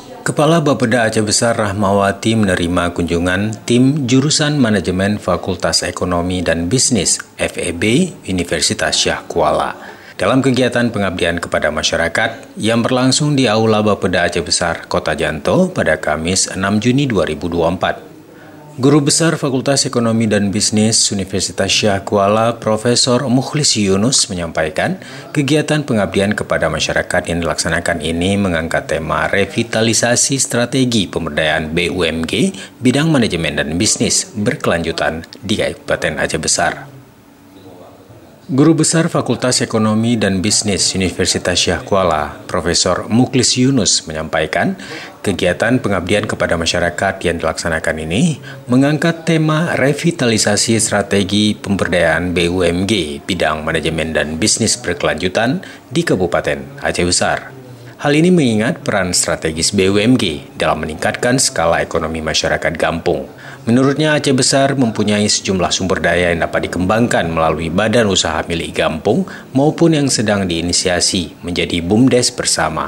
Kepala Bapeda Aceh Besar Rahmawati menerima kunjungan tim jurusan Manajemen Fakultas Ekonomi dan Bisnis FEB Universitas Syah Kuala dalam kegiatan pengabdian kepada masyarakat yang berlangsung di Aula Bapeda Aceh Besar, Kota Janto pada Kamis 6 Juni 2024. Guru Besar Fakultas Ekonomi dan Bisnis Universitas Syah Kuala, Profesor Mukhlis Yunus menyampaikan, kegiatan pengabdian kepada masyarakat yang dilaksanakan ini mengangkat tema revitalisasi strategi pemberdayaan BUMG bidang manajemen dan bisnis berkelanjutan di Kabupaten Aceh Besar. Guru Besar Fakultas Ekonomi dan Bisnis Universitas Syah Kuala, Profesor Mukhlis Yunus menyampaikan, kegiatan pengabdian kepada masyarakat yang dilaksanakan ini mengangkat tema revitalisasi strategi pemberdayaan BUMG bidang manajemen dan bisnis berkelanjutan di Kabupaten Aceh Besar. Hal ini mengingat peran strategis BUMG dalam meningkatkan skala ekonomi masyarakat Gampung. Menurutnya, Aceh Besar mempunyai sejumlah sumber daya yang dapat dikembangkan melalui badan usaha milik Gampung maupun yang sedang diinisiasi menjadi BUMDes bersama.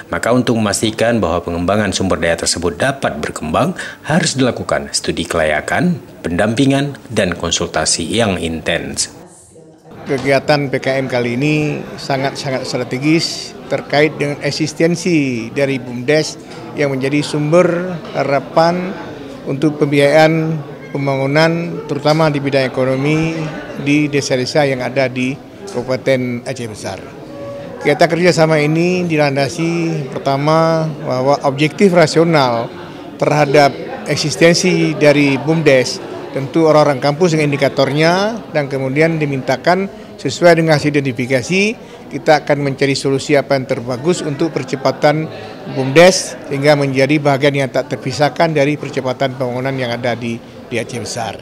Maka untuk memastikan bahwa pengembangan sumber daya tersebut dapat berkembang, harus dilakukan studi kelayakan, pendampingan, dan konsultasi yang intens. Kegiatan PKM kali ini sangat-sangat strategis terkait dengan eksistensi dari BUMDes yang menjadi sumber harapan untuk pembiayaan pembangunan terutama di bidang ekonomi di desa-desa yang ada di Kabupaten Aceh Besar. Kegiatan kerjasama ini dilandasi pertama bahwa objektif rasional terhadap eksistensi dari BUMDes tentu orang-orang kampus dengan indikatornya dan kemudian dimintakan sesuai dengan hasil identifikasi kita akan mencari solusi apa yang terbagus untuk percepatan BUMDes sehingga menjadi bagian yang tak terpisahkan dari percepatan pembangunan yang ada di Aceh Besar.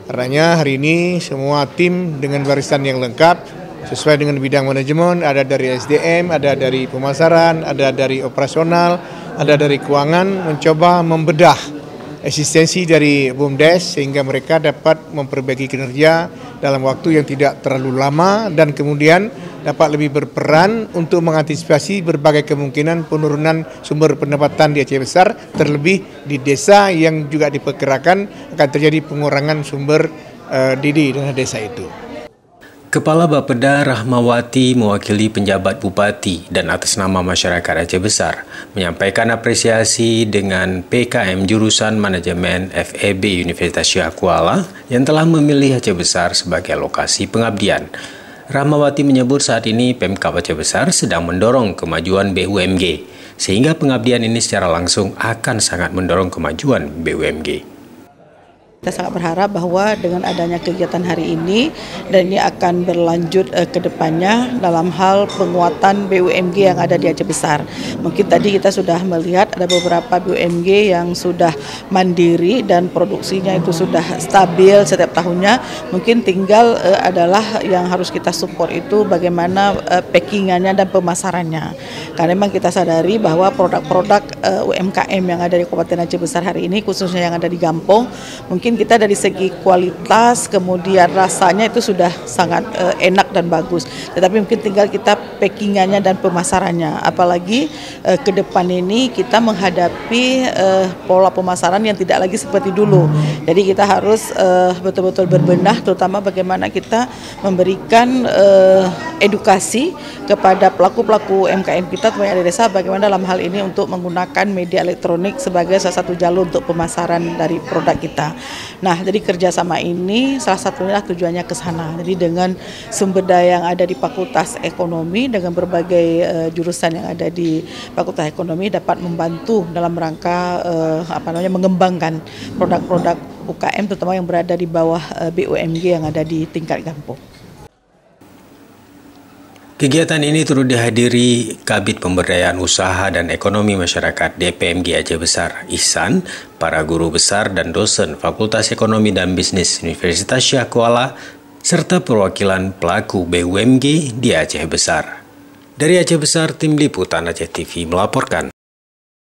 Karenanya hari ini semua tim dengan barisan yang lengkap sesuai dengan bidang manajemen, ada dari SDM, ada dari pemasaran, ada dari operasional, ada dari keuangan, mencoba membedah eksistensi dari BUMDes sehingga mereka dapat memperbaiki kinerja dalam waktu yang tidak terlalu lama dan kemudian dapat lebih berperan untuk mengantisipasi berbagai kemungkinan penurunan sumber pendapatan di Aceh Besar, terlebih di desa yang juga diperkirakan akan terjadi pengurangan sumber di desa itu. Kepala Bapeda Rahmawati mewakili penjabat Bupati dan atas nama masyarakat Aceh Besar menyampaikan apresiasi dengan PKM jurusan Manajemen FEB Universitas Syah Kuala yang telah memilih Aceh Besar sebagai lokasi pengabdian. Rahmawati menyebut saat ini Pemkab Aceh Besar sedang mendorong kemajuan BUMG, sehingga pengabdian ini secara langsung akan sangat mendorong kemajuan BUMG. Kita sangat berharap bahwa dengan adanya kegiatan hari ini dan ini akan berlanjut ke depannya dalam hal penguatan BUMG yang ada di Aceh Besar. Mungkin tadi kita sudah melihat ada beberapa BUMG yang sudah mandiri dan produksinya itu sudah stabil setiap tahunnya. Mungkin tinggal adalah yang harus kita support itu bagaimana packingannya dan pemasarannya. Karena memang kita sadari bahwa produk-produk UMKM yang ada di Kabupaten Aceh Besar hari ini khususnya yang ada di Gampung mungkin kita dari segi kualitas kemudian rasanya itu sudah sangat enak dan bagus, tetapi mungkin tinggal kita packingannya dan pemasarannya, apalagi ke depan ini kita menghadapi pola pemasaran yang tidak lagi seperti dulu. Jadi kita harus betul-betul berbenah, terutama bagaimana kita memberikan edukasi kepada pelaku-pelaku UMKM kita terutama di desa, bagaimana dalam hal ini untuk menggunakan media elektronik sebagai salah satu jalur untuk pemasaran dari produk kita. Nah, jadi kerjasama ini salah satunya tujuannya ke sana. Jadi dengan sumber daya yang ada di Fakultas Ekonomi dengan berbagai jurusan yang ada di Fakultas Ekonomi dapat membantu dalam rangka mengembangkan produk-produk UKM terutama yang berada di bawah BUMG yang ada di tingkat Gampung. Kegiatan ini turut dihadiri Kabid Pemberdayaan Usaha dan Ekonomi Masyarakat DPMG Aceh Besar, Ihsan, para guru besar dan dosen Fakultas Ekonomi dan Bisnis Universitas Syah Kuala, serta perwakilan pelaku BUMG di Aceh Besar. Dari Aceh Besar, Tim Liputan Aceh TV melaporkan.